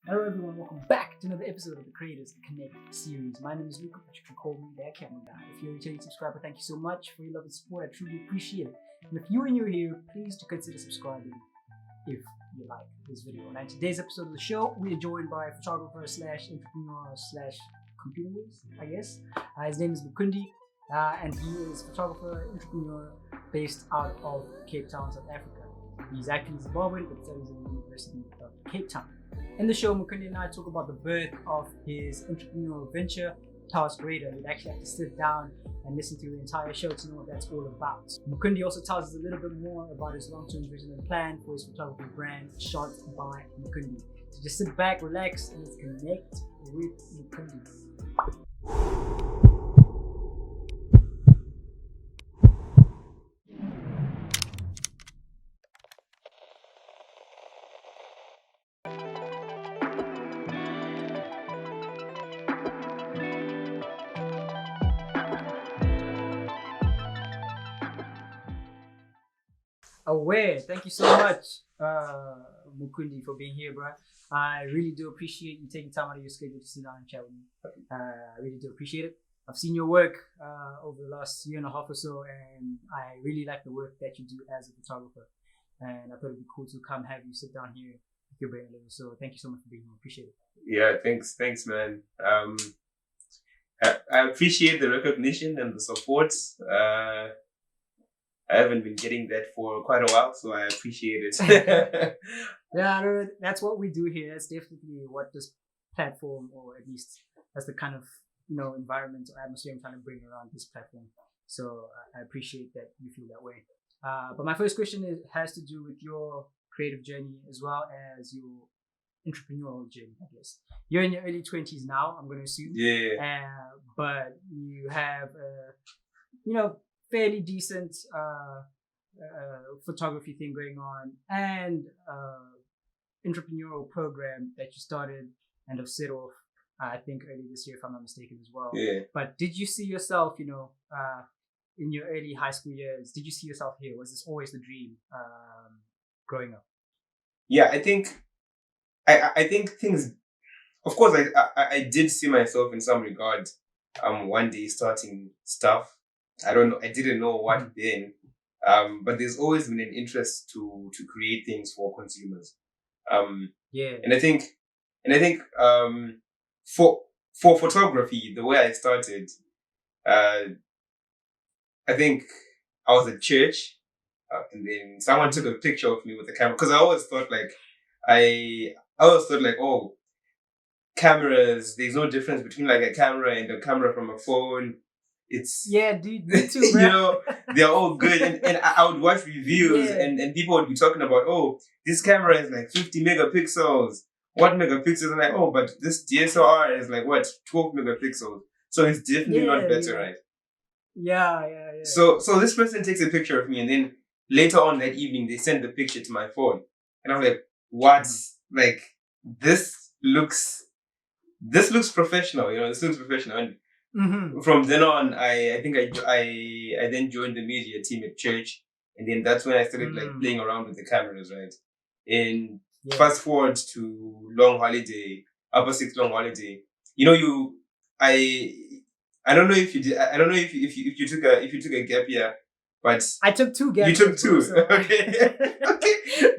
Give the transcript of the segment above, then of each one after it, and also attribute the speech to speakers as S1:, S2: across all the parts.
S1: Hello everyone, welcome back to another episode of the Creators Connect series. My name is Luca, but you can call me that camera guy. If you're a returning subscriber, thank you so much for your love and support. I truly appreciate it. And if you are new here, please do consider subscribing if you like this video. Now in today's episode of the show, we are joined by photographer slash entrepreneur slash computer whiz, I guess. His name is Mukundi, and he is a photographer, entrepreneur based out of Cape Town, South Africa. He's actually Zimbabwean, but studies in the University of Cape Town. In the show, Mukundi and I talk about the birth of his entrepreneurial venture, Task Radar. You'd actually have to sit down and listen to the entire show to know what that's all about. Mukundi also tells us a little bit more about his long-term vision and plan for his photography brand, Shot by Mukundi. So just sit back, relax, and let's connect with Mukundi. Aware. Thank you so much, Mukundi, for being here, bro. I really do appreciate you taking time out of your schedule to sit down and chat with me. I really do appreciate it. I've seen your work over the last year and a half or so, and I really like the work that you do as a photographer. And I thought it'd be cool to come have you sit down here with your brain a little. So thank you so much for being here. Appreciate it.
S2: Yeah, thanks, man. I appreciate the recognition and the support. I haven't been getting that for quite a while, so I appreciate it.
S1: Yeah, no, that's what we do here. That's definitely what this platform, or at least that's the kind of environment or atmosphere I'm trying to bring around this platform. So I appreciate that you feel that way. But my first question has to do with your creative journey as well as your entrepreneurial journey, I guess. You're in your early 20s now, I'm going to assume.
S2: Yeah.
S1: But you have, fairly decent photography thing going on, and entrepreneurial program that you started and have set off, I think early this year, if I'm not mistaken, as well.
S2: Yeah.
S1: But did you see yourself, in your early high school years, did you see yourself here? Was this always the dream growing up?
S2: Yeah, I think things. Of course, I did see myself in some regard. One day starting stuff. I don't know. I didn't know what then. But there's always been an interest to create things for consumers. And I think for photography, the way I started, I think I was at church, and then someone took a picture of me with a camera, because I always thought oh, cameras. There's no difference between like a camera and a camera from a phone.
S1: Dude, me too, bro.
S2: They're all good, and I would watch reviews, and people would be talking about, oh, this camera is like 50 megapixels. What megapixels? I'm like, oh, but this DSLR is like what, 12 megapixels. So it's definitely not better, right?
S1: Yeah.
S2: So this person takes a picture of me, and then later on that evening they send the picture to my phone, and I'm like, what? Like this looks professional, this looks professional. And from then on, I think I then joined the media team at church, and then that's when I started like playing around with the cameras, right? And fast forward to long holiday, upper six long holiday. I don't know if you did. I don't know if you took a gap year, but
S1: I took 2 gap years.
S2: You took 2,
S1: so.
S2: Okay.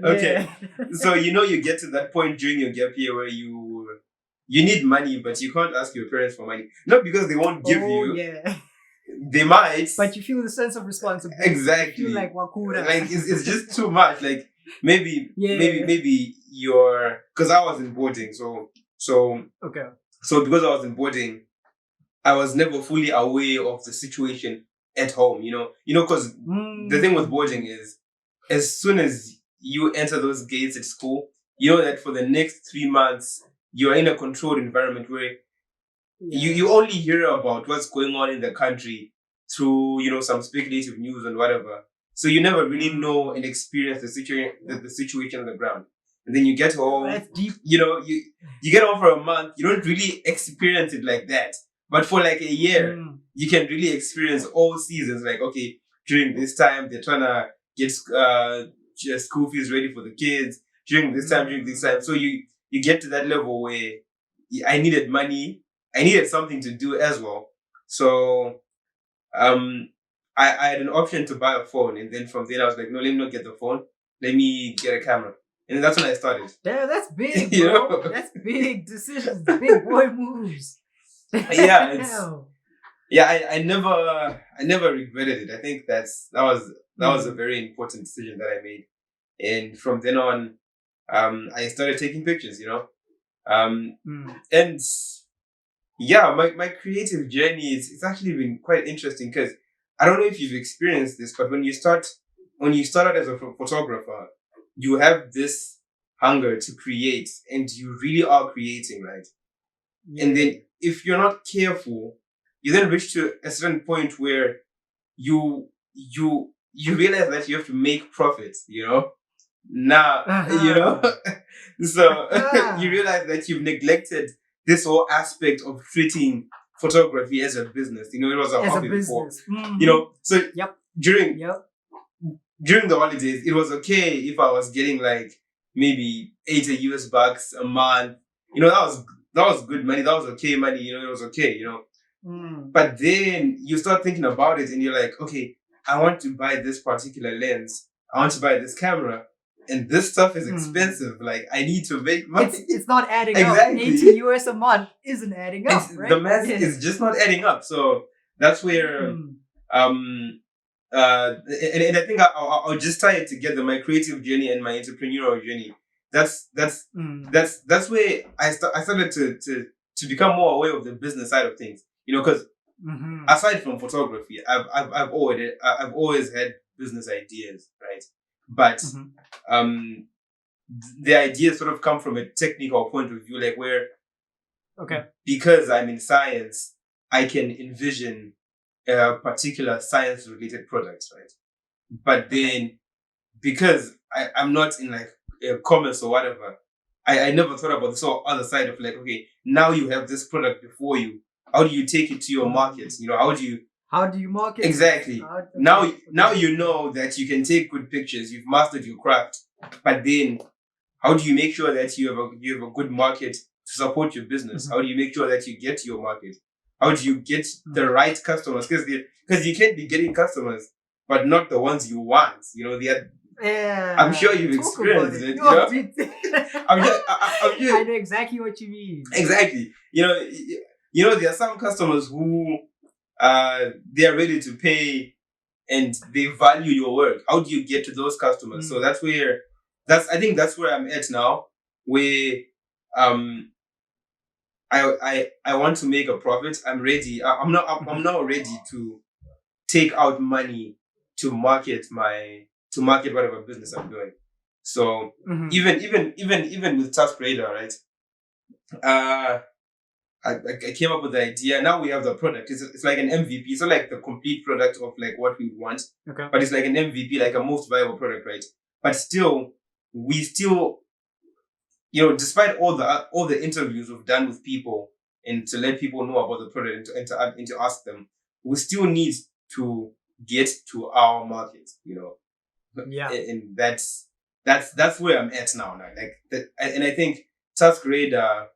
S2: Okay. So you get to that point during your gap year where you need money, but you can't ask your parents for money. Not because they won't give you.
S1: Yeah.
S2: They might.
S1: But you feel the sense of responsibility.
S2: Exactly.
S1: You feel like wakura.
S2: Like it's just too much. Like maybe you're, because I was in boarding, so
S1: okay.
S2: So because I was in boarding, I was never fully aware of the situation at home. Because the thing with boarding is, as soon as you enter those gates at school, you know that for the next 3 months you're in a controlled environment where you only hear about what's going on in the country through some speculative news and whatever. So you never really know and experience the situation on the ground. And then you get home.
S1: That's deep.
S2: You get home for a month. You don't really experience it like that. But for like a year, you can really experience all seasons. Like, okay, during this time they're trying to get school fees ready for the kids. During this time. So you get to that level where I needed money. I needed something to do as well. So I had an option to buy a phone, and then from there I was like, no, let me not get the phone. Let me get a camera, and that's when I started.
S1: Yeah, that's big,
S2: You
S1: bro.
S2: know?
S1: That's big decisions, big boy moves.
S2: Yeah, I never regretted it. I think that was a very important decision that I made, and from then on, I started taking pictures. You know, and yeah, my creative journey is it's actually been quite interesting because I don't know if you've experienced this, but when you start out as a photographer, you have this hunger to create, and you really are creating, right?
S1: Yeah.
S2: And then if you're not careful, you then reach to a certain point where you realize that you have to make profits, you know? Now, you know, so you realize that you've neglected this whole aspect of treating photography as a business. You know, it was a
S1: as
S2: hobby
S1: a business.
S2: before. You know, so
S1: Yep.
S2: during the holidays, it was okay if I was getting like maybe $80 a month. You know, that was good money. That was okay money. You know, it was okay. You know, but then you start thinking about it, and you're like, okay, I want to buy this particular lens. I want to buy this camera. And this stuff is expensive. Like, I need to make money.
S1: It's not adding
S2: Exactly.
S1: up. $80 a month isn't adding up, right?
S2: The math is just not adding up. So that's where, and I think I'll just tie it together. My creative journey and my entrepreneurial journey. That's where I started to become more aware of the business side of things. You know, because aside from photography, I've always had business ideas, right? But the ideas sort of come from a technical point of view, like where, because I'm in science, I can envision a particular science-related products, right? But then, because I'm not in like commerce or whatever, I never thought about the other side of like, okay, now you have this product before you. How do you take it to your markets? You know, how do you market? Exactly. Now you know that you can take good pictures. You've mastered your craft. But then, how do you make sure that you have a good market to support your business? How do you make sure that you get to your market? How do you get the right customers? Because you can't be getting customers, but not the ones you want. You know, I'm sure you've experienced it. You know? I'm sure,
S1: I know exactly what you mean.
S2: Exactly. You know, there are some customers who they are ready to pay and they value your work. How do you get to those customers? So I think that's where I'm at now, where I want to make a profit. I'm ready. I'm now ready to take out money to market whatever business I'm doing. So even with Task Radar, right? I came up with the idea. Now we have the product. It's like an MVP. It's not like the complete product of like what we want, but it's like an MVP, like a most viable product, right? But still, you know, despite all the interviews we've done with people and to let people know about the product and to ask them, we still need to get to our market, you know.
S1: Yeah.
S2: And that's where I'm at now. Like that, and I think Task Radar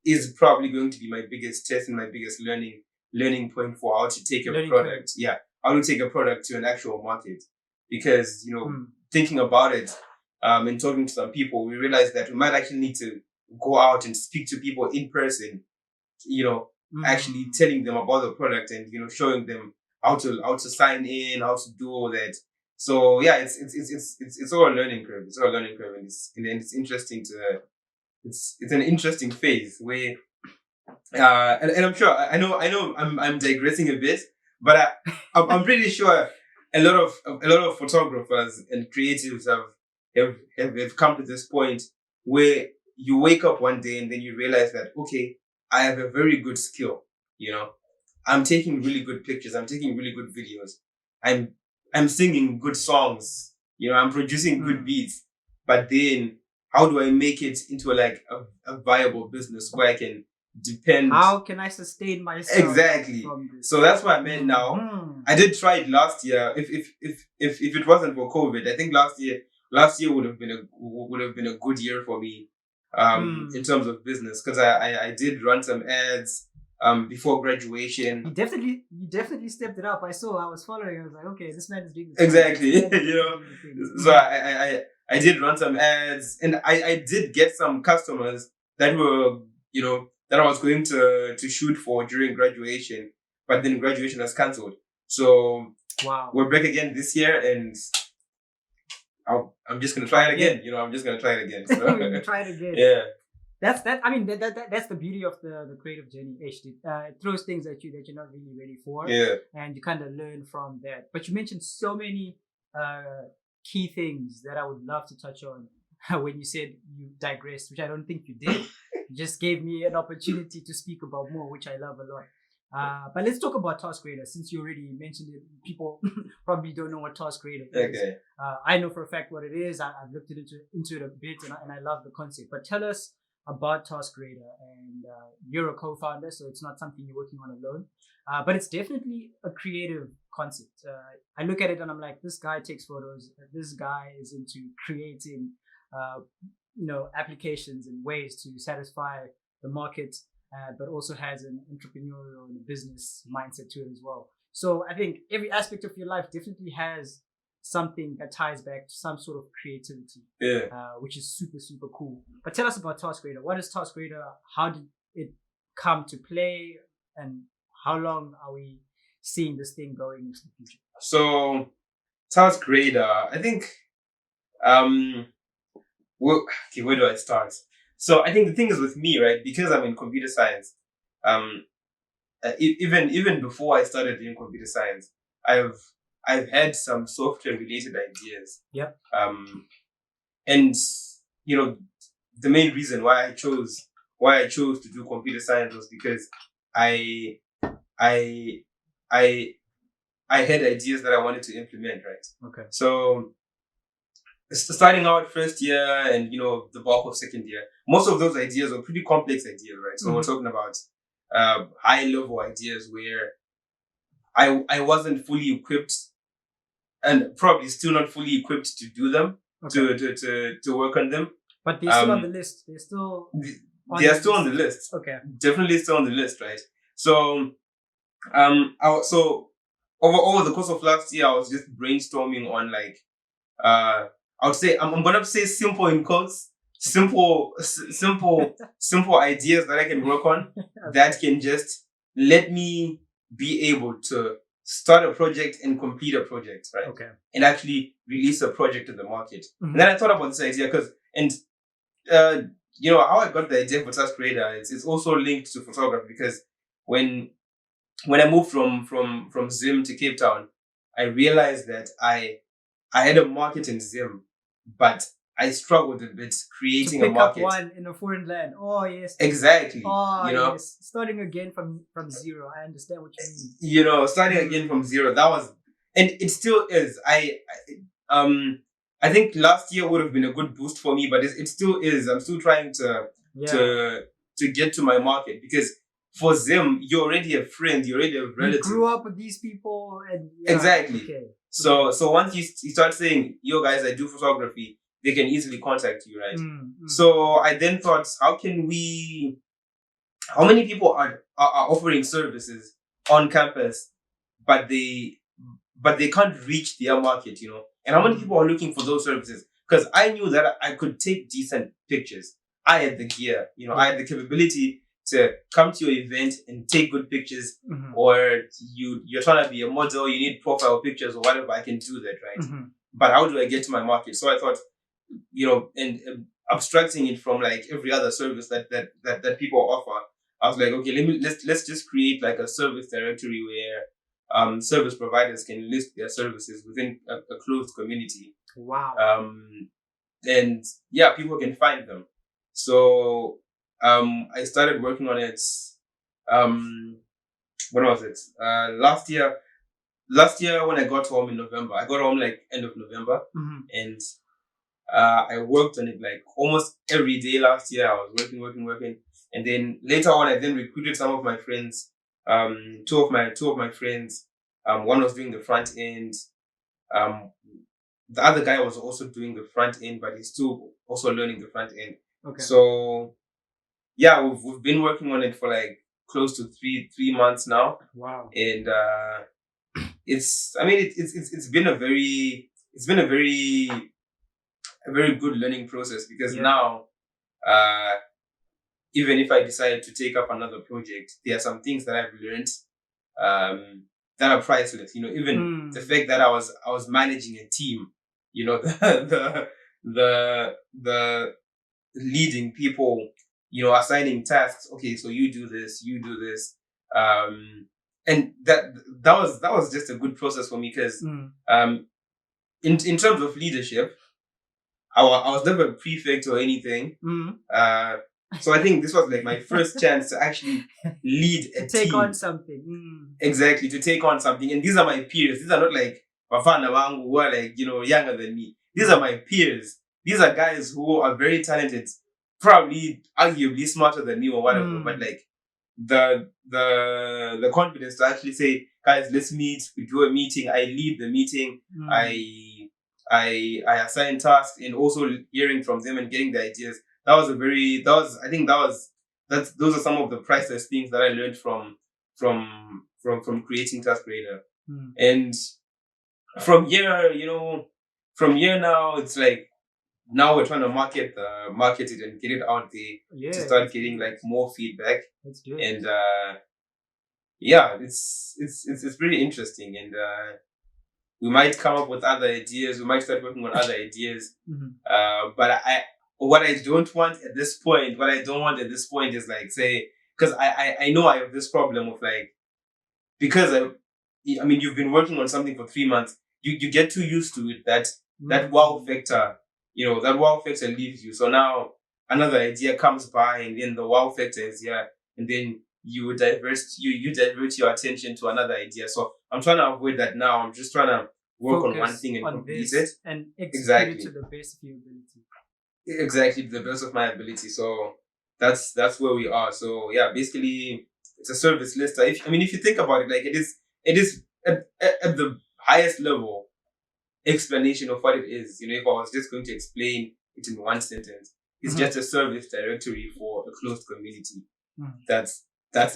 S2: is probably going to be my biggest test and my biggest learning point for how to take a product. Yeah, how to take a product to an actual market. Because, you know, thinking about it and talking to some people, we realized that we might actually need to go out and speak to people in person, you know, actually telling them about the product and, you know, showing them how to sign in, how to do all that. So yeah, it's all a learning curve. It's all a learning curve, and it's interesting to. It's an interesting phase where, and I'm sure I know I'm digressing a bit, but I'm pretty sure a lot of photographers and creatives have come to this point where you wake up one day and then you realize that, okay, I have a very good skill. You know, I'm taking really good pictures. I'm taking really good videos. I'm singing good songs. You know, I'm producing good beats. But then, how do I make it into like a viable business where I can depend?
S1: How can I sustain myself?
S2: Exactly. So that's what I meant now. I did try it last year. If it wasn't for COVID, I think last year would have been a good year for me. in terms of business, because I did run some ads before graduation.
S1: You definitely stepped it up. I was following. I was like, okay, this man is doing this.
S2: Exactly. So I did run some ads, and I did get some customers that were, that I was going to shoot for during graduation, but then graduation was cancelled. So
S1: wow,
S2: we're back again this year, and I'm just gonna try it again. I'm just gonna try it again. So.
S1: Try it again.
S2: Yeah.
S1: That's the beauty of the creative journey. Actually, it throws things at you that you're not really ready for.
S2: Yeah.
S1: And you kind of learn from that. But you mentioned so many key things that I would love to touch on when you said you digressed, which I don't think you did. You just gave me an opportunity to speak about more, which I love a lot. But let's talk about Task Radar, since you already mentioned it. People probably don't know what Task Radar is.
S2: Okay.
S1: I know for a fact what it is. I've looked into it a bit, and I love the concept. But tell us about Task Radar, and you're a co-founder, so it's not something you're working on alone. But it's definitely a creative concept. I look at it and I'm like, this guy takes photos. This guy is into creating, applications and ways to satisfy the market. But also has an entrepreneurial and business mindset to it as well. So I think every aspect of your life definitely has something that ties back to some sort of creativity, which is super, super cool. But tell us about Task Radar. What is Task Radar? How did it come to play? And how long are we seeing this thing going into the future?
S2: So Task Radar, I think, where do I start? So I think the thing is with me, right? Because I'm in computer science, even before I started doing computer science, I've had some software related ideas.
S1: Yep.
S2: And the main reason why I chose to do computer science was because I had ideas that I wanted to implement, right?
S1: Okay.
S2: So starting out first year and the bulk of second year, most of those ideas were pretty complex ideas, right? So we're talking about high level ideas where I wasn't fully equipped, and probably still not fully equipped to do them, to work on them.
S1: But they're still on the list. They're still
S2: on the list.
S1: Okay.
S2: Definitely still on the list, right? So over the course of last year, I was just brainstorming on I would say I'm gonna say simple in quotes, simple ideas that I can work on that can just let me be able to start a project and complete a project, right?
S1: Okay.
S2: And actually release a project to the market. And then I thought about this idea how I got the idea for Task Radar. It's also linked to photography, because when I moved from Zim to Cape Town, I realized that I had a market in Zim, but I struggled a bit creating a market.
S1: Pick up one in a foreign land. Oh yes.
S2: Exactly.
S1: Oh yes. Starting again from zero. I understand what you mean.
S2: Starting again from zero. That was, and it still is. I think last year would have been a good boost for me, but it still is. I'm still trying to get to my market, because for Zim, you're already a friend, you're already a relative.
S1: You grew up with these people, and
S2: exactly. Okay. So once you start saying, yo guys, I do photography, they can easily contact you, right? So I then thought, how many people are offering services on campus, but they can't reach their market, and how many people are looking for those services? Because I knew that I could take decent pictures. I had the gear, I had the capability to come to your event and take good pictures, or you're trying to be a model, you need profile pictures or whatever, I can do that, right? But how do I get to my market? So I thought, and abstracting it from like every other service that people offer, I was like, okay, let's just create like a service directory where service providers can list their services within a closed community.
S1: Wow.
S2: And yeah, people can find them. So I started working on it. When was it? Last year when I got home in November. I got home like end of November, and I worked on it like almost every day last year. I was working, and then later on, I then recruited some of my friends. Two of my friends. One was doing the front end. The other guy was also doing the front end, but he's still also learning the front end.
S1: Okay.
S2: So yeah, we've been working on it for like close to three months now.
S1: Wow.
S2: And it's been a very good learning process, because now even if I decide to take up another project, there are some things that I've learned that are priceless. Even the fact that I was managing a team, the leading people, assigning tasks. Okay, so you do this, and that was just a good process for me, because in terms of leadership, I was never a prefect or anything. So I think this was like my first chance to actually lead a
S1: take
S2: team.
S1: on something.
S2: Exactly, to take on something. And these are my peers. These are not like Bafana Wangu who are like, younger than me. These are my peers. These are guys who are very talented, probably arguably smarter than me or whatever. But like the confidence to actually say, guys, let's meet. We do a meeting. I lead the meeting. I assign tasks, and also hearing from them and getting the ideas. Those are some of the priceless things that I learned from creating Task Radar. And from here, now it's like, now we're trying to market it and get it out there to start getting like more feedback.
S1: Let's do it.
S2: And yeah, it's pretty interesting, and we might come up with other ideas. We might start working on other ideas. But what I don't want at this point is like, say, because I know I have this problem of like, because I mean, you've been working on something for 3 months, you get too used to it, that wow factor, that wow factor leaves you. So now another idea comes by, and then the wow factor is here, and then you divert your attention to another idea. So I'm trying to avoid that now. I'm just trying to work on one thing and complete it.
S1: And execute it to the best of your ability.
S2: Exactly, to the best of my ability. So that's where we are. So yeah, basically it's a service list. If you think about it, like it is at the highest level explanation of what it is. If I was just going to explain it in one sentence, it's just a service directory for a closed community. That's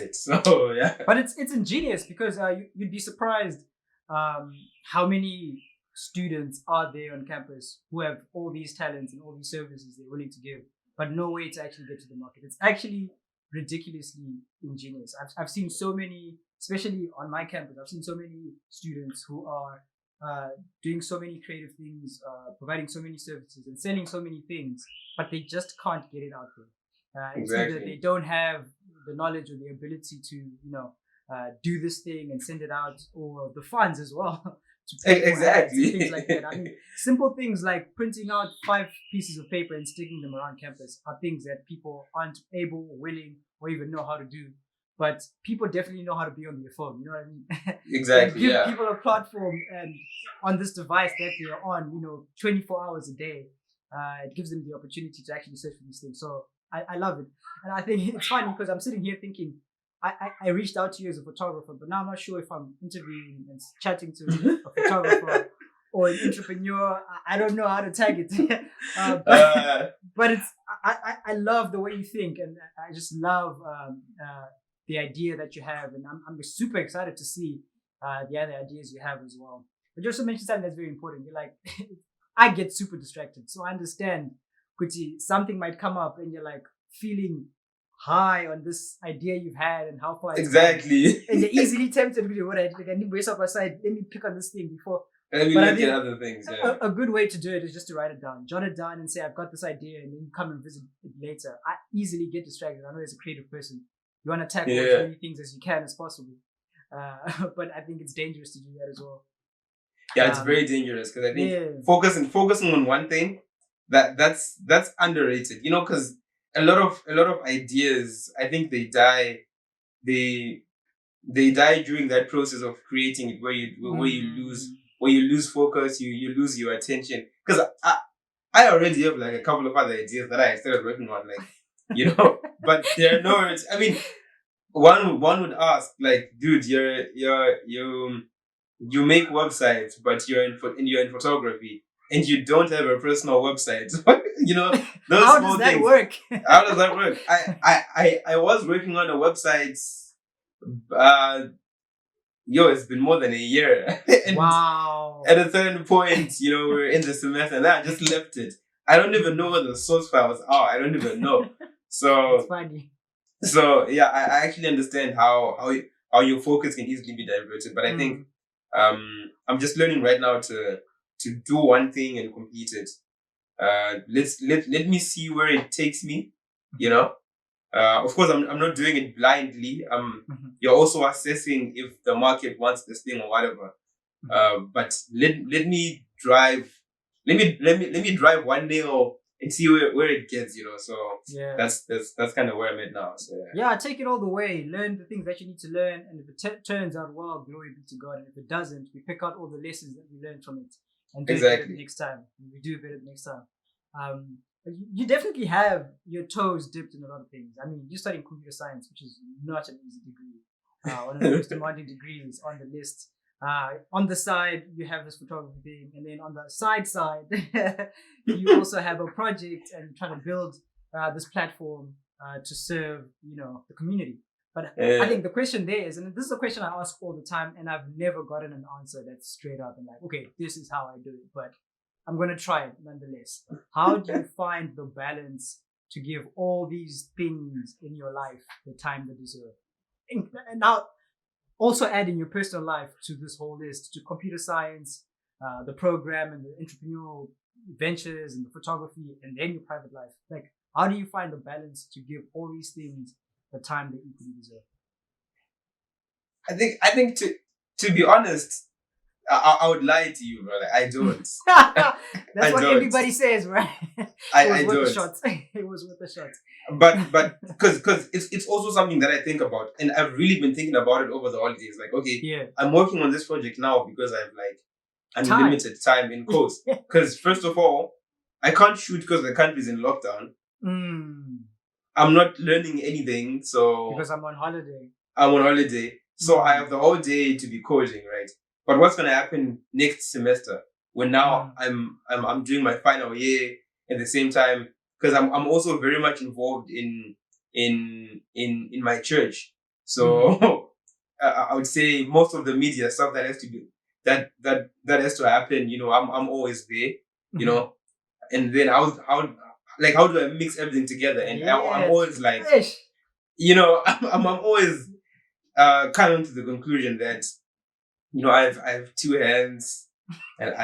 S2: it. So yeah.
S1: But it's ingenious, because you'd be surprised how many students are there on campus who have all these talents and all these services they're willing to give, but no way to actually get to the market. It's actually ridiculously ingenious. I've seen so many, especially on my campus, I've seen so many students who are doing so many creative things, providing so many services and selling so many things, but they just can't get it out there. It's either they don't have the knowledge or the ability to, do this thing and send it out, or the funds as well.
S2: Exactly.
S1: Things like that. I mean, simple things like printing out 5 pieces of paper and sticking them around campus are things that people aren't able, willing, or even know how to do. But people definitely know how to be on their phone. You know what I mean?
S2: Exactly.
S1: Give people a platform, and on this device that they're on, 24 hours a day, it gives them the opportunity to actually search for these things. So I love it. And I think it's funny, because I'm sitting here thinking, I reached out to you as a photographer, but now I'm not sure if I'm interviewing and chatting to a photographer or an entrepreneur. I don't know how to tag it. But it's I love the way you think, and I just love the idea that you have, and I'm super excited to see the other ideas you have as well. But you also mentioned something that's very important. You're like, I get super distracted, so I understand, Kuti, something might come up, and you're like feeling high on this idea you've had and how far it's
S2: exactly,
S1: and you're easily tempted with what I need to waste up my side. Let me pick on this thing before.
S2: And we look at other things. Yeah.
S1: A good way to do it is just to write it down, jot it down, and say, I've got this idea, and then you come and visit it later. I easily get distracted. I know as a creative person, you want to tackle as many things as you can as possible. But I think it's dangerous to do that as well.
S2: Yeah, it's very dangerous, because I think focusing on one thing, that's underrated. Because a lot of ideas, I think they die during that process of creating it, where you lose focus, you lose your attention. Because I already have like a couple of other ideas that I started working on, like, but there are no. I mean, one would ask, like, dude, you make websites, but you're in photography, and you don't have a personal website. You know, those
S1: How
S2: small
S1: does that
S2: things.
S1: work?
S2: How does that work? I was working on a website. It's been more than a year. And
S1: Wow.
S2: at a certain point, we're in the semester, and then I just left it. I don't even know where the source files are. I don't even know. So
S1: It's funny.
S2: So yeah, I actually understand how your focus can easily be diverted, but I think I'm just learning right now to do one thing and complete it. Let me see where it takes me. Of course, I'm not doing it blindly. You're also assessing if the market wants this thing or whatever. But let me drive. Let me drive one day and see where it gets. So
S1: Yeah.
S2: that's kind of where I'm at now. So
S1: Yeah, take it all the way. Learn the things that you need to learn, and if it turns out well, glory be to God. And if it doesn't, we pick out all the lessons that we learned from it and do it better
S2: Exactly.
S1: next time. We do it better next time. But you definitely have your toes dipped in a lot of things. I mean, you're studying computer science, which is not an easy degree. One of the most demanding degrees on the list. On the side, you have this photography thing, and then on the side, you also have a project and you're trying to build this platform to serve, the community. But I think the question there is, and this is a question I ask all the time, and I've never gotten an answer that's straight up and like, okay, this is how I do it, but I'm gonna try it nonetheless. How do you find the balance to give all these things in your life the time they deserve? And now, also adding your personal life to this whole list, to computer science, the program and the entrepreneurial ventures and the photography, and then your private life. Like, how do you find the balance to give all these things the time they equally deserve?
S2: I think to be honest, I would lie to you, brother. I don't.
S1: That's what
S2: don't.
S1: everybody says, right?
S2: I
S1: It was worth
S2: don't.
S1: a shot. It was worth a shot.
S2: But because it's also something that I think about, and I've really been thinking about it over the holidays. Like, okay,
S1: Yeah.
S2: I'm working on this project now because I have like unlimited time in course. Because first of all, I can't shoot because the country's in lockdown. I'm not learning anything, so
S1: because I'm on holiday.
S2: So I have the whole day to be coding, right? But what's gonna happen next semester when now I'm doing my final year at the same time, because I'm also very much involved in my church. So I would say most of the media stuff that has to be that has to happen. I'm always there. And then how do I mix everything together? And I'm always like, I'm always coming to the conclusion that I have two hands and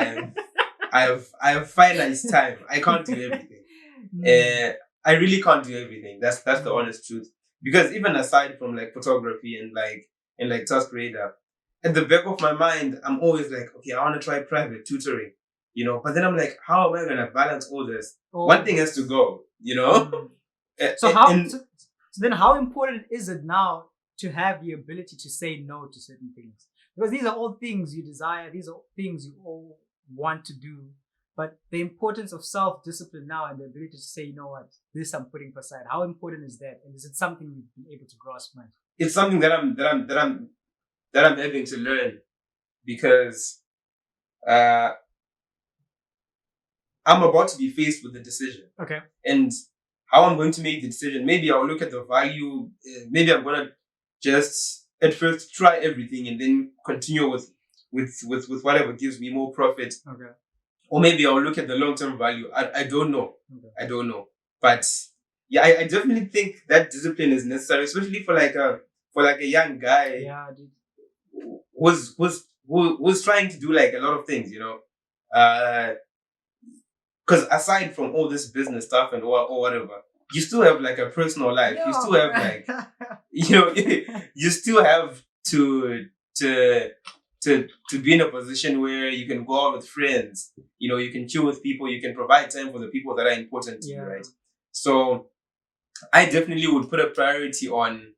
S2: I have finite time. I can't do everything. I really can't do everything. That's the honest truth. Because even aside from like photography and like task radar, at the back of my mind, I'm always like, okay, I want to try private tutoring, But then I'm like, how am I gonna balance all this? One thing has to go,
S1: So then how important is it now to have the ability to say no to certain things? Because these are all things you desire, these are things you all want to do. But the importance of self-discipline now and the ability to say, you know what, this I'm putting aside. How important is that? And is it something you've been able to grasp, man?
S2: It's something that I'm having to learn, because I'm about to be faced with a decision.
S1: Okay.
S2: And how I'm going to make the decision, maybe I'll look at the value. Maybe I'm gonna just at first try everything and then continue with whatever gives me more profit.
S1: Okay.
S2: Or maybe I'll look at the long-term value. I don't know.
S1: Okay.
S2: I don't know. But yeah, I definitely think that discipline is necessary, especially for like a young guy.
S1: Yeah, dude.
S2: Who's trying to do like a lot of things, because aside from all this business stuff and or whatever, you still have like a personal life. You still have like, you still have to be in a position where you can go out with friends. You can chill with people. You can provide time for the people that are important to you, right? So I definitely would put a priority on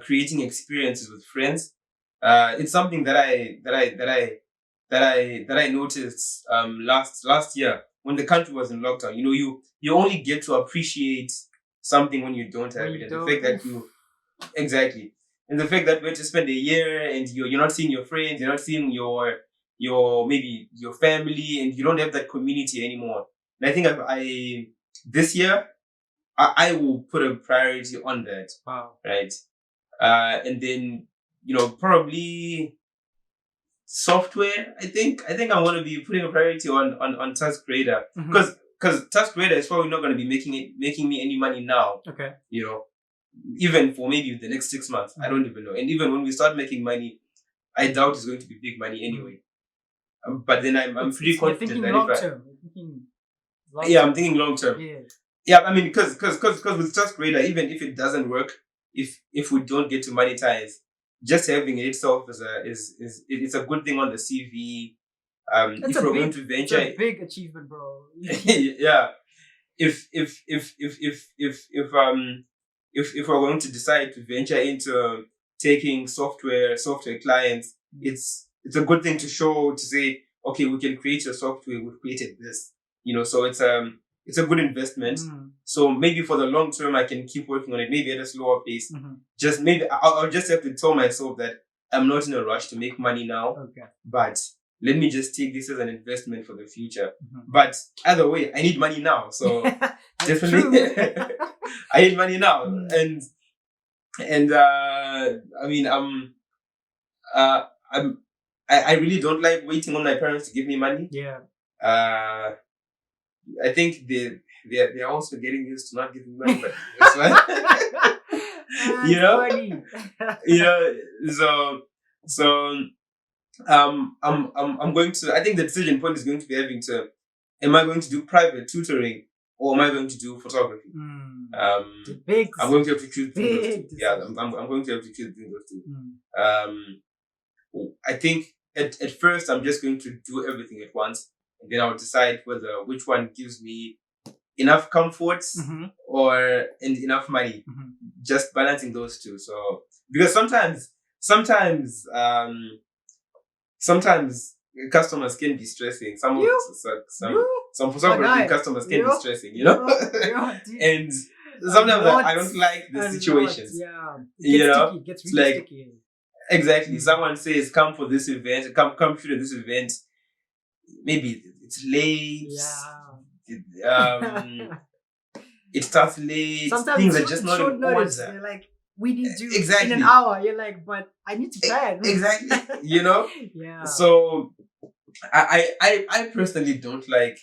S2: creating experiences with friends. It's something that I noticed last year when the country was in lockdown. You only get to appreciate something when you don't have it. And the fact that exactly. And the fact that we had to spend a year and you're not seeing your friends, you're not seeing your maybe your family, and you don't have that community anymore. And I think I this year I will put a priority on that.
S1: Wow.
S2: Right. And then, probably software. I think I want to be putting a priority on Task Radar, because Task Radar is probably not going to be making me any money now.
S1: Okay.
S2: Even for maybe the next 6 months, I don't even know. And even when we start making money, I doubt it's going to be big money anyway. But then I'm pretty confident that
S1: long
S2: if
S1: term.
S2: I'm thinking long term.
S1: Yeah.
S2: Yeah, I mean, because with Task Radar, even if it doesn't work, if we don't get to monetize, just having it itself it's a good thing on the CV. If we're going to venture,
S1: it's a big achievement, bro.
S2: Yeah. If we're going to decide to venture into taking software clients, it's a good thing to show, to say, okay, we can create your software, we've created this. So it's a good investment. So maybe for the long term, I can keep working on it, maybe at a slower pace. Just maybe I'll just have to tell myself that I'm not in a rush to make money now.
S1: Okay. But
S2: let me just take this as an investment for the future. But either way, I need money now. So definitely, I need money now. And I mean, I really don't like waiting on my parents to give me money.
S1: Yeah.
S2: I think they're also getting used to not giving money, but that's fine. So I'm going to. I think the decision point is going to be having to. Am I going to do private tutoring, or am I going to do photography? I'm going to have to choose between those two. Yeah, I'm going to have to choose between those two. I think at first I'm just going to do everything at once, and then I'll decide which one gives me enough comforts and enough money. Just balancing those two. So because sometimes customers can be stressing. Some photography customers can be stressing, and sometimes I don't like the situations.
S1: Yeah, it gets really sticky.
S2: Exactly. Someone says, "Come for this event. Come shoot at this event." Maybe it's late.
S1: Yeah.
S2: It starts late.
S1: Sometimes
S2: things are just not in order.
S1: They're like, we need you in an hour. You're like, but I need to plan.
S2: Exactly.
S1: Yeah.
S2: So I personally don't like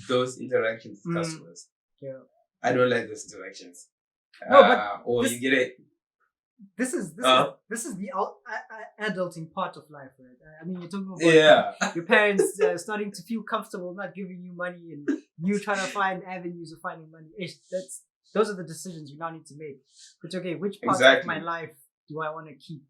S2: those interactions with customers.
S1: Yeah.
S2: I don't like those interactions.
S1: No, but
S2: you get it.
S1: This is the adulting part of life, right? I mean, you're talking about your parents starting to feel comfortable not giving you money, and you trying to find avenues of finding money. Those are the decisions you now need to make. But okay, which part of my life do I want to keep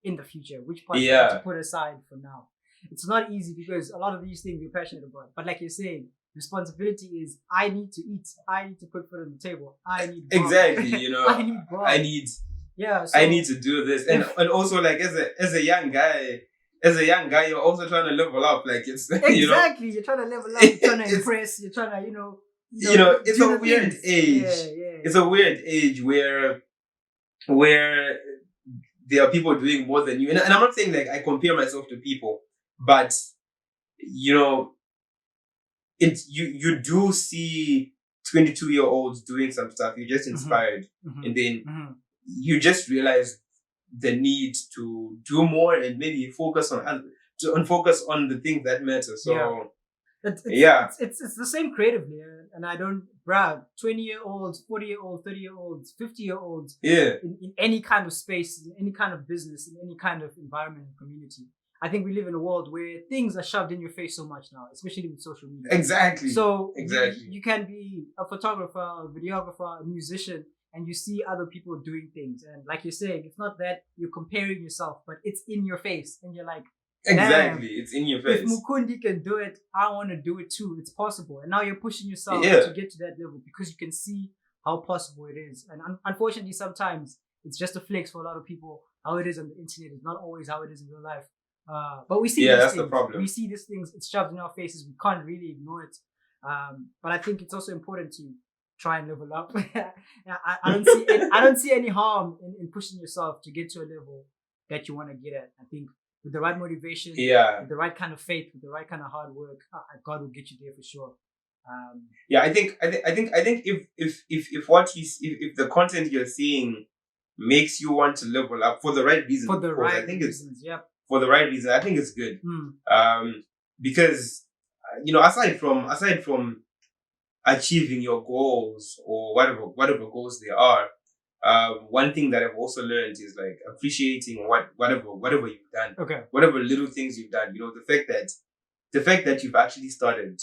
S1: in the future? Which part do I want to put aside for now? It's not easy because a lot of these things you're passionate about. But like you're saying, responsibility is I need to eat. I need to put food on the table. I need bomb.
S2: Exactly.
S1: I
S2: need to do this, and also like as a young guy, you're also trying to level up. Like it's
S1: exactly, you're trying to level up, you're trying to impress, you're trying to
S2: it's a weird age.
S1: Yeah.
S2: It's a weird age where there are people doing more than you, and I'm not saying like I compare myself to people, but you do see 22-year-olds doing some stuff. You're just inspired, and then you just realize the need to do more and maybe focus on the things that matter. So
S1: it's the same creatively, and I don't brag. 20-year-olds, 40-year-olds, 30-year-olds, 50-year-olds.
S2: Yeah.
S1: In any kind of space, in any kind of business, in any kind of environment and community. I think we live in a world where things are shoved in your face so much now, especially with social media.
S2: Exactly.
S1: So you can be a photographer, a videographer, a musician, and you see other people doing things. And like you're saying, it's not that you're comparing yourself, but it's in your face. And you're like,
S2: exactly, it's in your face.
S1: If Mukundi can do it, I want to do it too. It's possible. And now you're pushing yourself to get to that level because you can see how possible it is. And unfortunately, sometimes it's just a flex for a lot of people. How it is on the internet is not always how it is in real life. But we see these
S2: that's
S1: things.
S2: The problem.
S1: We see these things. It's shoved in our faces. We can't really ignore it. But I think it's also important to try and level up. I don't see any harm in pushing yourself to get to a level that you want to get at. I think with the right motivation, with the right kind of faith, with the right kind of hard work, God will get you there for sure.
S2: Yeah, I think if the content you're seeing makes you want to level up for the right reason,
S1: For the right
S2: I think
S1: reasons, yep.
S2: for the right reason, I think it's good. Because aside from achieving your goals or whatever goals they are, one thing that I've also learned is like appreciating whatever you've done, whatever little things you've done. The fact that you've actually started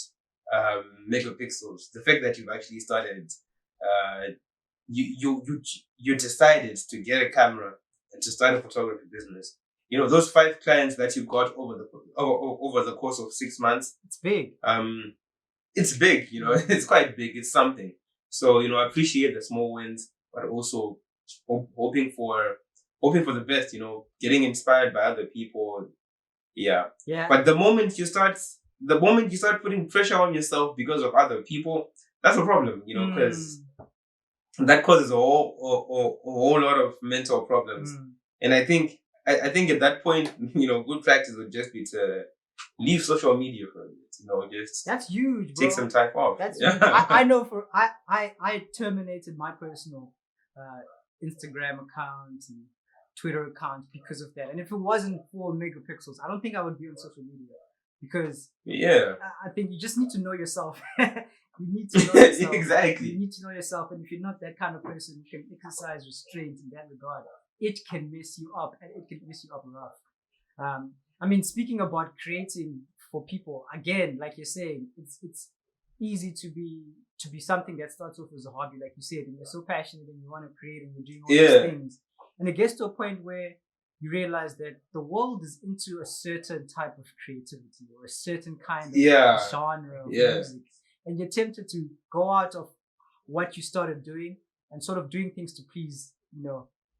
S2: Megapicsouls, the fact that you've actually started, you decided to get a camera and to start a photography business. Those 5 clients that you got over the course of 6 months.
S1: It's big.
S2: It's big. It's quite big. It's something. So appreciate the small wins, but also hoping for the best. Getting inspired by other people. Yeah. But the moment you start putting pressure on yourself because of other people, that's a problem. Because that causes a whole lot of mental problems. And I think at that point, good practice would just be to leave social media for a bit. Just
S1: that's huge, bro.
S2: Take some time off.
S1: That's huge. I know I terminated my personal Instagram account and Twitter account because of that. And if it wasn't for Megapicsouls, I don't think I would be on social media, because I think you just need to know yourself. You need to know yourself.
S2: Exactly.
S1: You need to know yourself, and if you're not that kind of person who can exercise restraint in that regard, it can mess you up, and it can mess you up rough. Speaking about creating for people, again, like you're saying, it's easy to be something that starts off as a hobby, like you said, and you're so passionate and you want to create and you're doing all these things. And it gets to a point where you realize that the world is into a certain type of creativity or a certain kind of genre of music. And you're tempted to go out of what you started doing and sort of doing things to please,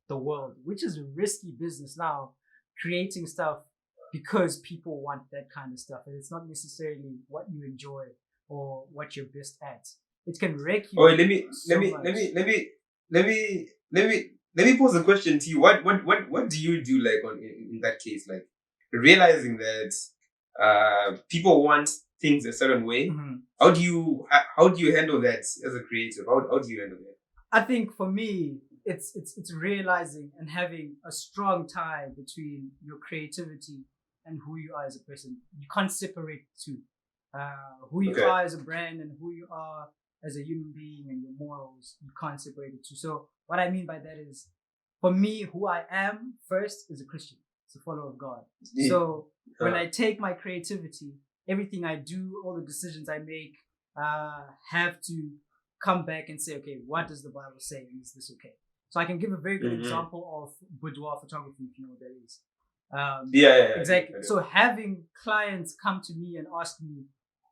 S1: the world, which is a risky business now, creating stuff because people want that kind of stuff. And it's not necessarily what you enjoy or what you're best at. It can wreck you.
S2: Oh, let me pose a question to you. What do you do in that case? Like realizing that people want things a certain way. How do you handle that as a creative? How do you handle that?
S1: I think for me, it's realizing and having a strong tie between your creativity and who you are as a person. You can't separate the two. Who you are as a brand and who you are as a human being and your morals, you can't separate the two. So what I mean by that is, for me, who I am first is a Christian. It's a follower of God. So when I take my creativity, everything I do, all the decisions I make, have to come back and say, okay, what does the Bible say? And is this okay? So I can give a very good example of boudoir photography, if you know what that is. Exactly. So having clients come to me and ask me,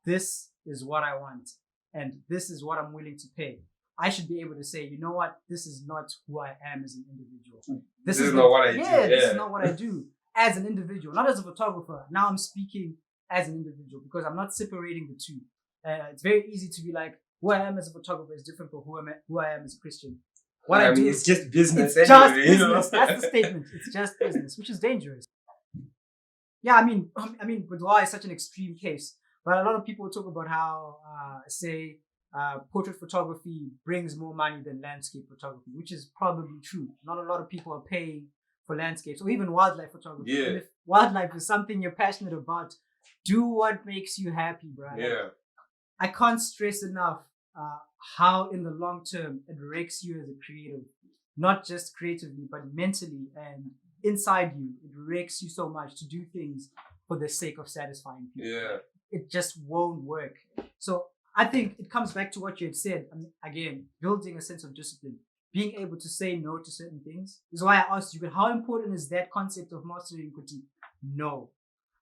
S1: this is what I want, and this is what I'm willing to pay, I should be able to say, you know what, this is not who I am as an individual. This is not what I do. This is not what I do as an individual, not as a photographer. Now I'm speaking as an individual because I'm not separating the two. It's very easy to be like, who I am as a photographer is different from who I am as a Christian. What I do,
S2: it's just business.
S1: It's just business. That's the statement. It's just business, which is dangerous. Yeah, boudoir is such an extreme case, but a lot of people talk about how, portrait photography brings more money than landscape photography, which is probably true. Not a lot of people are paying for landscapes or even wildlife photography. And if wildlife is something you're passionate about, do what makes you happy, bro. I can't stress enough how in the long term it wrecks you as a creative, not just creatively, but mentally and inside you. It wrecks you so much to do things for the sake of satisfying people. It just won't work. So I think it comes back to what you had said. Again, building a sense of discipline, being able to say no to certain things. This is why I asked you, but how important is that concept of mastering critique? No.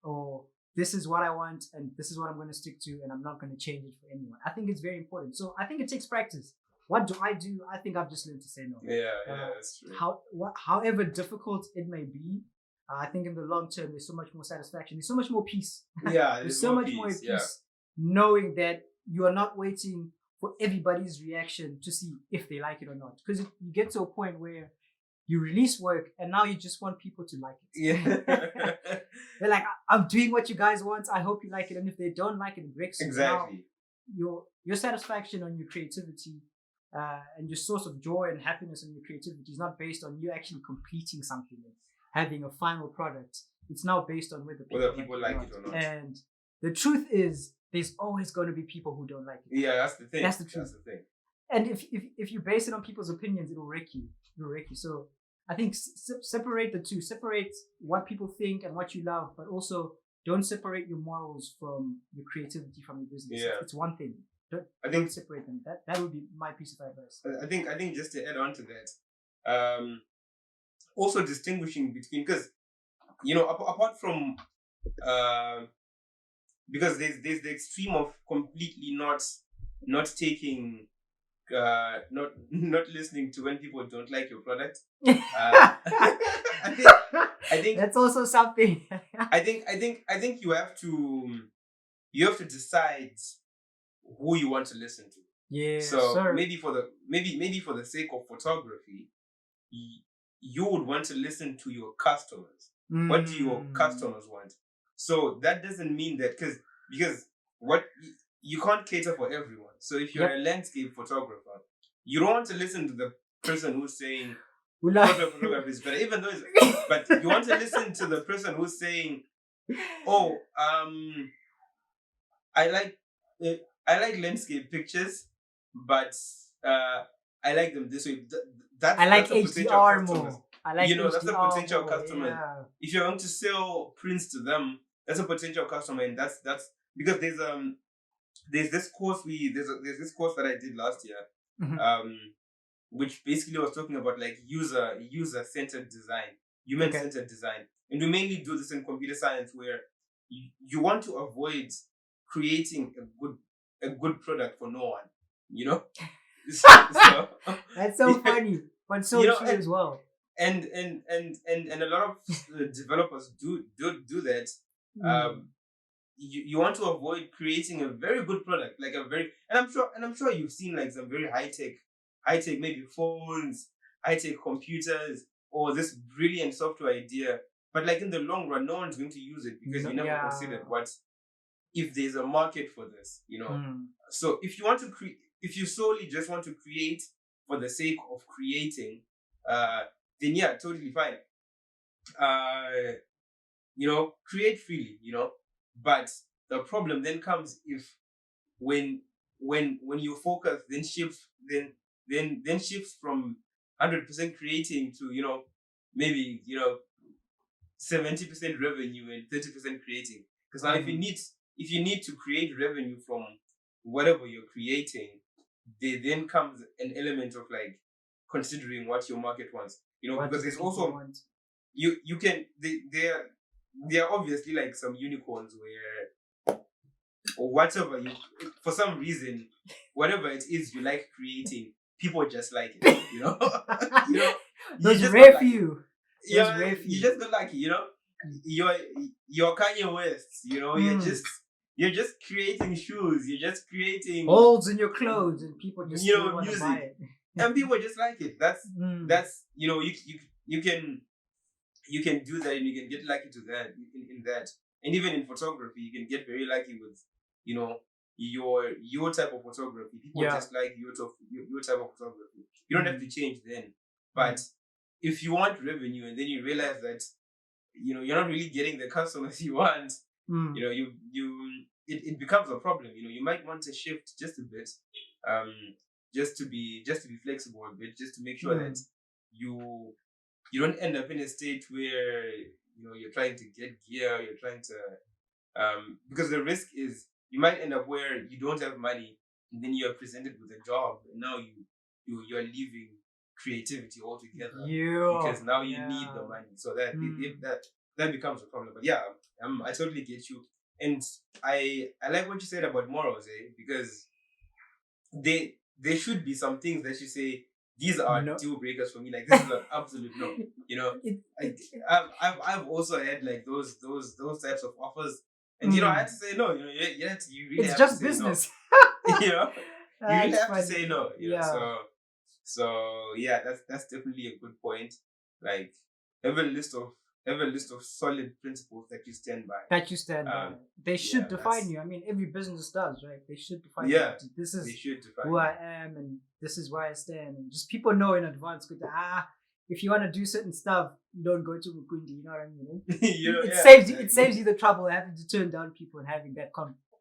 S1: Or this is what I want and this is what I'm going to stick to and I'm not going to change it for anyone. I think it's very important. So I think it takes practice. What do? I think I've just learned to say no.
S2: That's true.
S1: However difficult it may be, I think in the long term, there's so much more satisfaction. There's so much more peace.
S2: There's
S1: so much more peace knowing that you are not waiting for everybody's reaction to see if they like it or not. Because you get to a point where you release work and now you just want people to like it. They're like, I'm doing what you guys want. I hope you like it. And if they don't like it, it breaks you.
S2: Exactly.
S1: your satisfaction on your creativity and your source of joy and happiness on your creativity is not based on you actually completing something and having a final product. It's now based on whether people like it or not. And the truth is, there's always going to be people who don't like it.
S2: Yeah, that's the thing.
S1: That's the truth.
S2: That's the thing.
S1: And if you base it on people's opinions, it'll wreck you. So I think separate the two. Separate what people think and what you love, but also don't separate your morals from your creativity from your business.
S2: Yeah.
S1: It's one thing.
S2: Don't
S1: separate them. That would be my piece of advice.
S2: I think just to add on to that, also distinguishing between, because apart from because there's the extreme of completely not taking not listening to when people don't like your product. I think
S1: that's also something.
S2: I think you have to decide who you want to listen to.
S1: Yeah.
S2: So
S1: sir.
S2: maybe for the sake of photography, you would want to listen to your customers. What do your customers want? So that doesn't mean that because what you can't cater for everyone. So if you're a landscape photographer, you don't want to listen to the person who's saying photography is better, even though but you want to listen to the person who's saying, oh, I like landscape pictures, but I like them this way.
S1: I like HDR more. I like
S2: that's a potential
S1: more,
S2: customer.
S1: Yeah.
S2: If you're going to sell prints to them, that's a potential customer, and that's because there's this course there's this course that I did last year, which basically was talking about like user centered design, human centered design, and we mainly do this in computer science where you want to avoid creating a good product for no one, so
S1: that's so funny, but so true as well.
S2: And a lot of developers do that. You want to avoid creating a very good product, like and I'm sure you've seen like some very high tech maybe phones, high tech computers, or this brilliant software idea, but like in the long run, no one's going to use it because you never considered what if there's a market for this, So if you want to if you solely just want to create for the sake of creating, then yeah, totally fine. Create freely, But the problem then comes if when your focus then shifts from 100% creating to maybe 70% revenue and 30% creating. Because now if you need to create revenue from whatever you're creating, there then comes an element of like considering what your market wants. Because there's also you can there are obviously like some unicorns where or whatever for some reason whatever it is you like creating, people just like it.
S1: Those rare few.
S2: You just don't like it. You're Kanye West. You're just creating shoes. You're just creating
S1: holes in your clothes, and people just want to buy it.
S2: And people just like it. That's you can do that, and you can get lucky to that in that. And even in photography, you can get very lucky with your type of photography. People just like your type of photography. You don't have to change then. But if you want revenue and then you realize that you're not really getting the customers you want, it becomes a problem. You might want to shift just a bit, just to be flexible a bit, just to make sure that you don't end up in a state where you're trying to get gear, you're trying to because the risk is you might end up where you don't have money, and then you're presented with a job, and now you're leaving creativity altogether because now you need the money. So that becomes a problem. But yeah, I totally get you, and I like what you said about morals, because there should be some things that you say, these are deal breakers for me. Like this is an absolute no. I've also had like those types of offers, and I had to say no. You really
S1: it's
S2: have
S1: just
S2: to say
S1: business.
S2: No. You really have to say no. So yeah, that's definitely a good point. Like have a list of have a list of solid principles that you stand by.
S1: They should define you. I mean, every business does, right? They should define you. This is who I am, and this is where I stand. And just people know in advance. If you want to do certain stuff, you don't go to Mukundi. You know what I mean? It saves you the trouble of having to turn down people and having that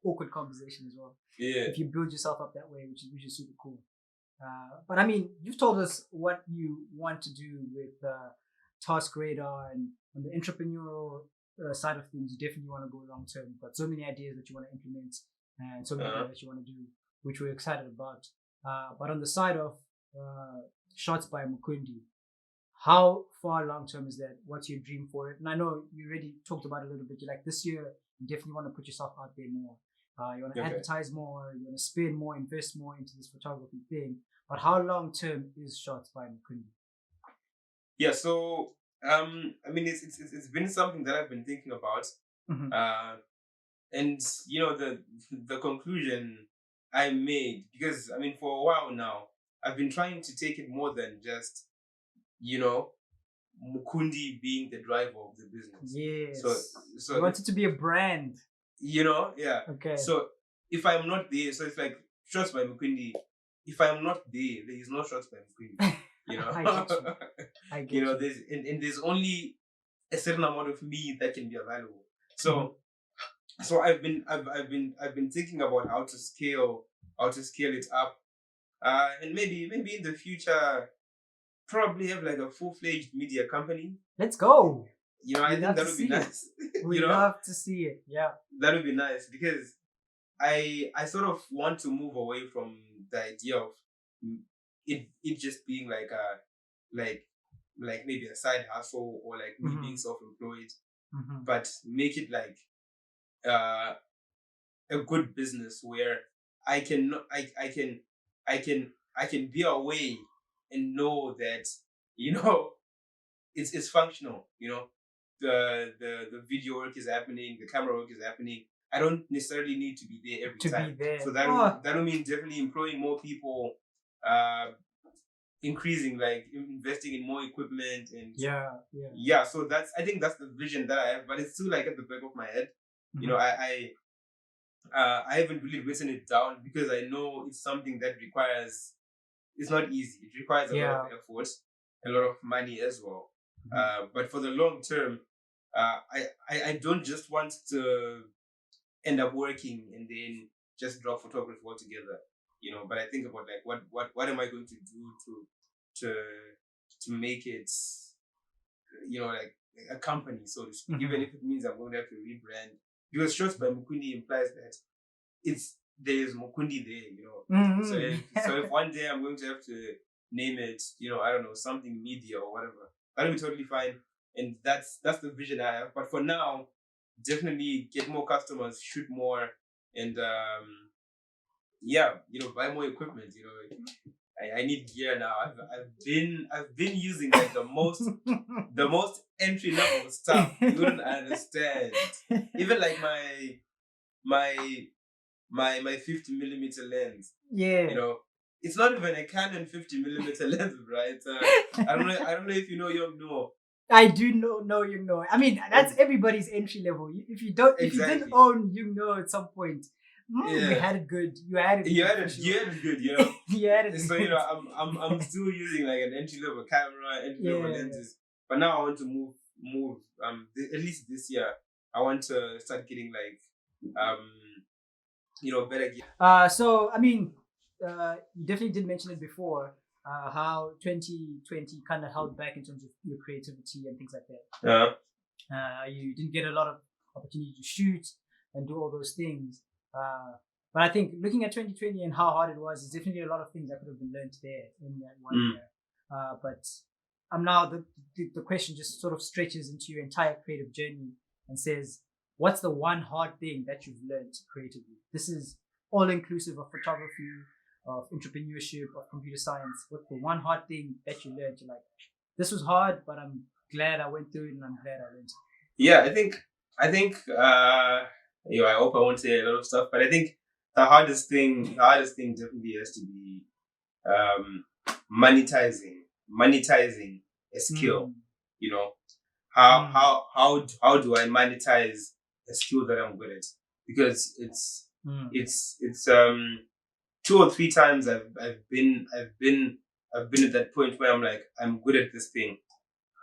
S1: awkward conversation as well.
S2: Yeah.
S1: If you build yourself up that way, which is super cool. But I mean, you've told us what you want to do with Task Radar, and on the entrepreneurial side of things, you definitely want to go long term. You've got so many ideas that you want to implement, and so many ideas that you want to do, which we're excited about. But on the side of Shots by Mukundi, how far long term is that? What's your dream for it? And I know you already talked about it a little bit. You're like, this year, you definitely want to put yourself out there more. You want to advertise more. You want to spend more, invest more into this photography thing. But how long term is Shots by Mukundi?
S2: Yeah, so I mean, it's been something that I've been thinking about, and you know, the conclusion I made, because I mean, for a while now, I've been trying to take it more than just, you know, Mukundi being the driver of the business.
S1: Yes.
S2: So
S1: you want it to be a brand.
S2: You know, yeah.
S1: Okay.
S2: So if I'm not there, so it's like Shots by Mukundi. If I'm not there, there is no Shots by Mukundi. You know,
S1: I get
S2: you know, there's only a certain amount of me that can be available. So, so I've been thinking about how to scale it up, and maybe in the future, probably have like a full-fledged media company.
S1: Let's go.
S2: You know, I think that would be nice.
S1: We love to see it. Yeah,
S2: that would be nice, because I sort of want to move away from the idea of it just being like maybe a side hustle, or like me being self-employed, but make it like a good business where I can be away and know that, you know, it's functional. You know, the video work is happening, the camera work is happening. I don't necessarily need to be there every time. So that will mean definitely employing more people, increasing, like investing in more equipment, and so I think that's the vision that I have, but it's still like at the back of my head. You know, I haven't really written it down, because I know it's something that it's not easy. It requires a lot of effort, a lot of money as well. But for the long term, I don't just want to end up working and then just drop photography altogether. You know, but I think about like what am I going to do to make it, you know, like a company, so to speak, even if it means I'm going to have to rebrand, because Shots by Mukundi implies that there's Mukundi there, you know. So if one day I'm going to have to name it, you know, I don't know, something media or whatever, that'll be totally fine. And that's the vision I have. But for now, definitely get more customers, shoot more, and you know, buy more equipment. You know, I need gear now. I've been using like the most entry level stuff. You wouldn't understand. Even like my 50mm lens.
S1: Yeah.
S2: You know, it's not even a Canon 50mm lens, right? I don't know if you know Young No.
S1: I do know you know. I mean, that's everybody's entry level. If you didn't own you know at some point, you had it good. You had it good. You had
S2: it good, you know.
S1: You had it
S2: so
S1: good.
S2: You know, I'm still using like an entry level camera, entry level lenses. But now I want to move. At least this year, I want to start getting like you know, better gear.
S1: So I mean, you definitely did mention it before. How 2020 kind of held back in terms of your creativity and things like that. You didn't get a lot of opportunity to shoot and do all those things. But I think looking at 2020 and how hard it was, there's definitely a lot of things that could have been learned there in that 1 year. But I'm now the question just sort of stretches into your entire creative journey and says, what's the one hard thing that you've learned creatively? This is all inclusive of photography, of entrepreneurship, of computer science. What's the one hard thing that you learned? You're like, this was hard, but I'm glad I went through it, and I'm glad I learned it.
S2: Yeah, I think you know, I hope I won't say a lot of stuff, but I think the hardest thing definitely has to be monetizing a skill. You know, how do I monetize a skill that I'm good at? Because it's 2 or 3 times I've been at that point where I'm like, I'm good at this thing.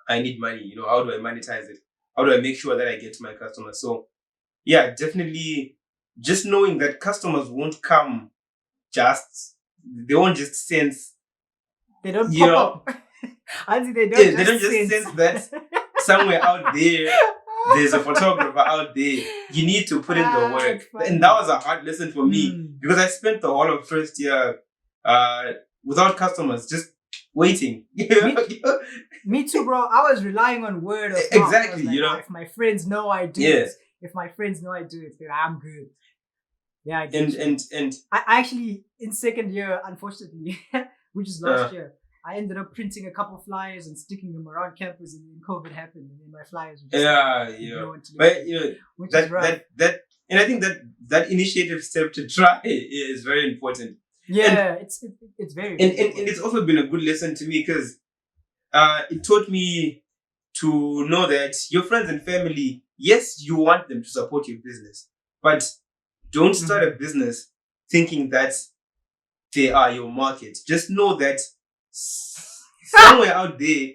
S2: I need money. How do I monetize it? How do I make sure that I get to my customers? So yeah, definitely just knowing that customers won't come they won't just sense,
S1: They don't pop up. They don't
S2: just sense that somewhere out there's a photographer out there. You need to put in the work. And that was a hard lesson for me because I spent the whole of first year without customers, just waiting.
S1: Me too, bro. I was relying on word of mouth.
S2: Exactly,
S1: like, if my friends know I do it, if my friends know I do it, then I'm good. Yeah, I get you.
S2: And
S1: I actually, in second year, unfortunately, which is last year, I ended up printing a couple flyers and sticking them around campus, and then COVID happened, and then my flyers were just
S2: but that and I think that initiative step to try is very important.
S1: Yeah, it's very
S2: and it's also been a good lesson to me because it taught me to know that your friends and family, yes, you want them to support your business, but don't start a business thinking that they are your market. Just know that somewhere out there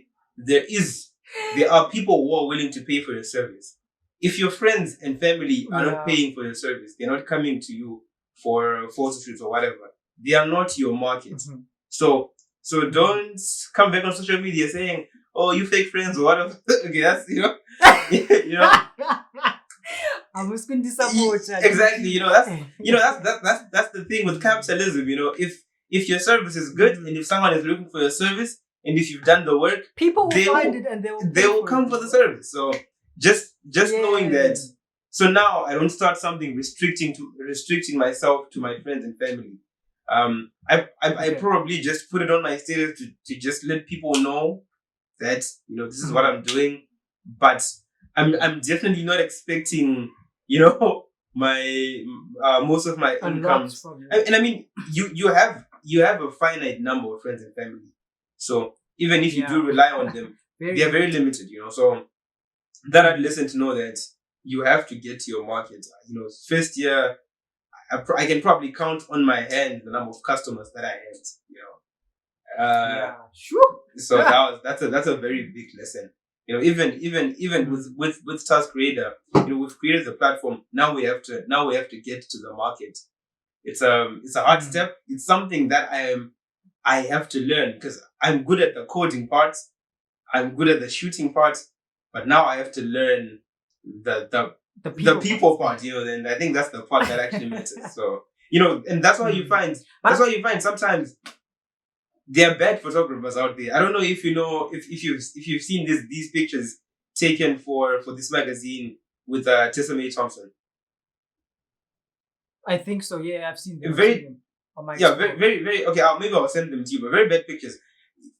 S2: are people who are willing to pay for your service. If your friends and family are not paying for your service, they're not coming to you for photo shoots or whatever, they are not your market. So don't come back on social media saying, "Oh, you fake friends" or whatever. Okay, that's
S1: I'm Mukundi Chitamba.
S2: Exactly. That's the thing with capitalism. If your service is good and if someone is looking for your service and if you've done the work,
S1: people will find it and
S2: they will come for the service. So just knowing that. So now I don't start something restricting myself to my friends and family. I probably just put it on my status to just let people know that this is what I'm doing, but I'm definitely not expecting my most of my incomes. And I mean you have a finite number of friends and family, so even if you do rely on them, they are very limited. So that I'd listen to know that you have to get to your market. First year, I can probably count on my hand the number of customers that I had.
S1: Sure.
S2: So that's a very big lesson. Even with Task Creator, we've created the platform. Now we have to get to the market. It's a hard step. It's something that I have to learn because I'm good at the coding part. I'm good at the shooting part, but now I have to learn the people part, and I think that's the part that actually matters. So, and that's why you find sometimes there are bad photographers out there. I don't know if if you've seen these pictures taken for this magazine with Tessa Mae Thompson.
S1: I think so. Yeah, I've seen them.
S2: Very very okay. Maybe I'll send them to you. But very bad pictures.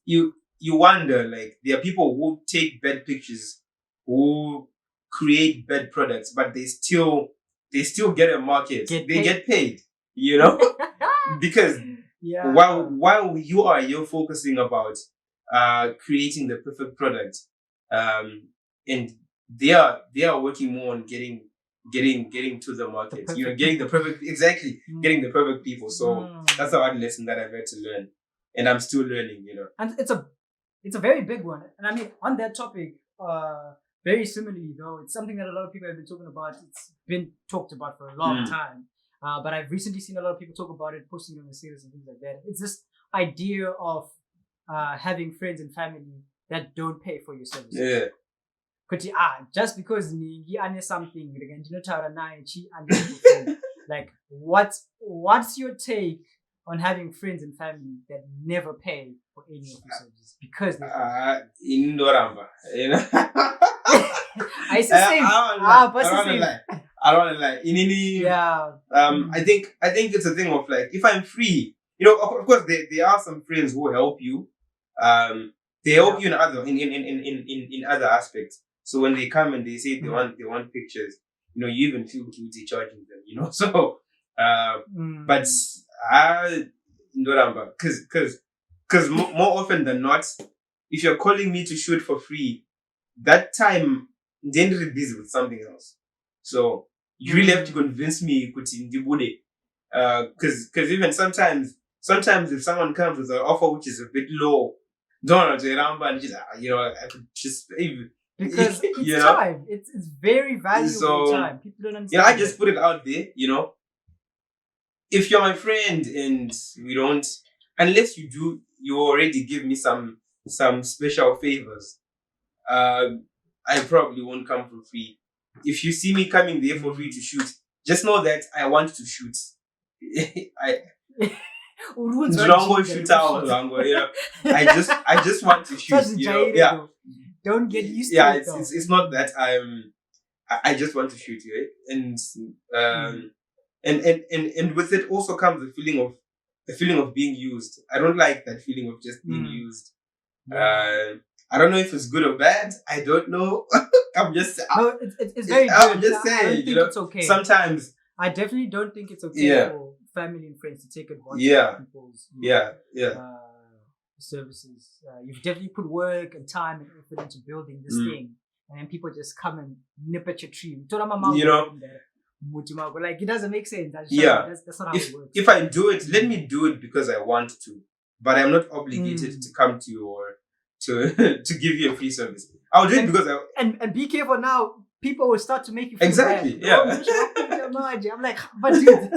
S2: You wonder, like, there are people who take bad pictures, who create bad products, but they still get a market. They get paid, because while you're focusing about creating the perfect product, and they are working more on getting to the market, getting the perfect getting the perfect people. So that's a hard lesson that I've had to learn, and I'm still learning.
S1: And it's a very big one. And I mean, on that topic, very similarly though, it's something that a lot of people have been talking about. It's been talked about for a long time. But I've recently seen a lot of people talk about it, posting it on the status and things like that. It's this idea of having friends and family that don't pay for your services.
S2: Yeah.
S1: Just because ningi ane something like what's your take on having friends and family that never pay for any of your services because they
S2: Indoramba,
S1: I say
S2: I don't want to lie. I think it's a thing of, like, if I'm free, of course there are some friends who help you. They help you in other aspects. So when they come and they say they want pictures, you even feel guilty charging them, So but because more often than not, if you're calling me to shoot for free, that time then really busy with something else. So you really have to convince me kuti ndibude. Because even sometimes if someone comes with an offer which is a bit low, don't know to and just I could just
S1: because it's time. It's very valuable time. People don't understand.
S2: I just put it out there. If you're my friend and we don't, unless you already give me some special favors, I probably won't come for free. If you see me coming there for free to shoot, just know that I want to shoot. I just want to shoot.
S1: Don't get used to it.
S2: It's not that I just want to shoot, right? And with it also comes the feeling of being used. I don't like that feeling of just being used. I don't know if it's good or bad. I don't know.
S1: It's very good.
S2: I'm just saying,
S1: it's okay.
S2: Sometimes
S1: I definitely don't think it's okay for family and friends to take advantage of people's services. You've definitely put work and time and effort into building this thing, and then people just come and nip at your tree. Like, it doesn't make sense. That's not how it works.
S2: If I do it, let me do it because I want to, but I'm not obligated to come to you or to give you a free service. I'll do it because
S1: and be careful now. People will start to make you feel
S2: exactly
S1: bad. I'm like, but dude,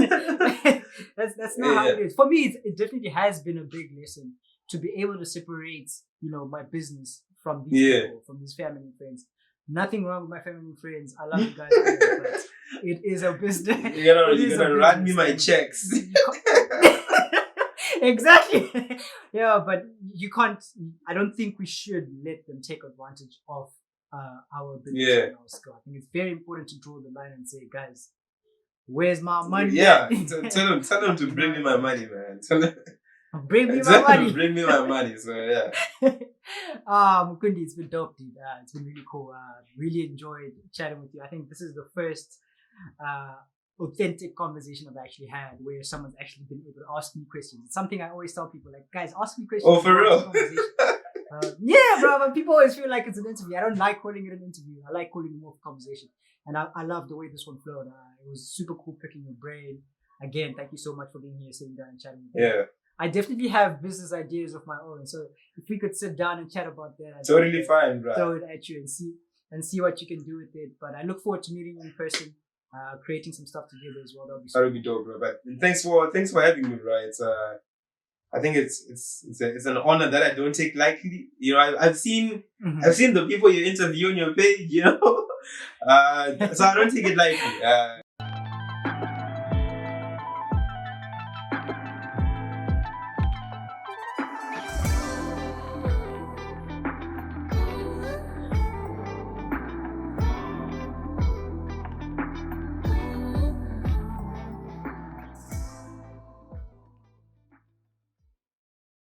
S1: that's not how it is. For me, it definitely has been a big lesson to be able to separate, my business from these people, from these family and friends. Nothing wrong with my family and friends. I love you guys, but it is a business.
S2: You're gonna run me my checks.
S1: Exactly. But you can't. I don't think we should let them take advantage of our business and our skill. I think it's very important to draw the line and say, guys, where's my money?
S2: Yeah, tell them to bring me my money, man.
S1: Bring me my money.
S2: Bring me my money. So yeah.
S1: Mukundi, it's been dope, dude. It's been really cool. Really enjoyed chatting with you. I think this is the first authentic conversation I've actually had where someone's actually been able to ask me questions. It's something I always tell people, like, guys, ask me questions.
S2: Oh, for real?
S1: Yeah, bro. But people always feel like it's an interview. I don't like calling it an interview. I like calling it more of a conversation. And I love the way this one flowed. It was super cool picking your brain. Again, thank you so much for being here, sitting down and chatting with me.
S2: Yeah.
S1: I definitely have business ideas of my own. So if we could sit down and chat about that.
S2: Totally fine, bro.
S1: Throw it at you and see what you can do with it. But I look forward to meeting you in person, creating some stuff together as well.
S2: That'll be dope, bro. But thanks for having me, bro. It's I think it's an honor that I don't take lightly. I've seen the people you interview on your page, so I don't take it lightly.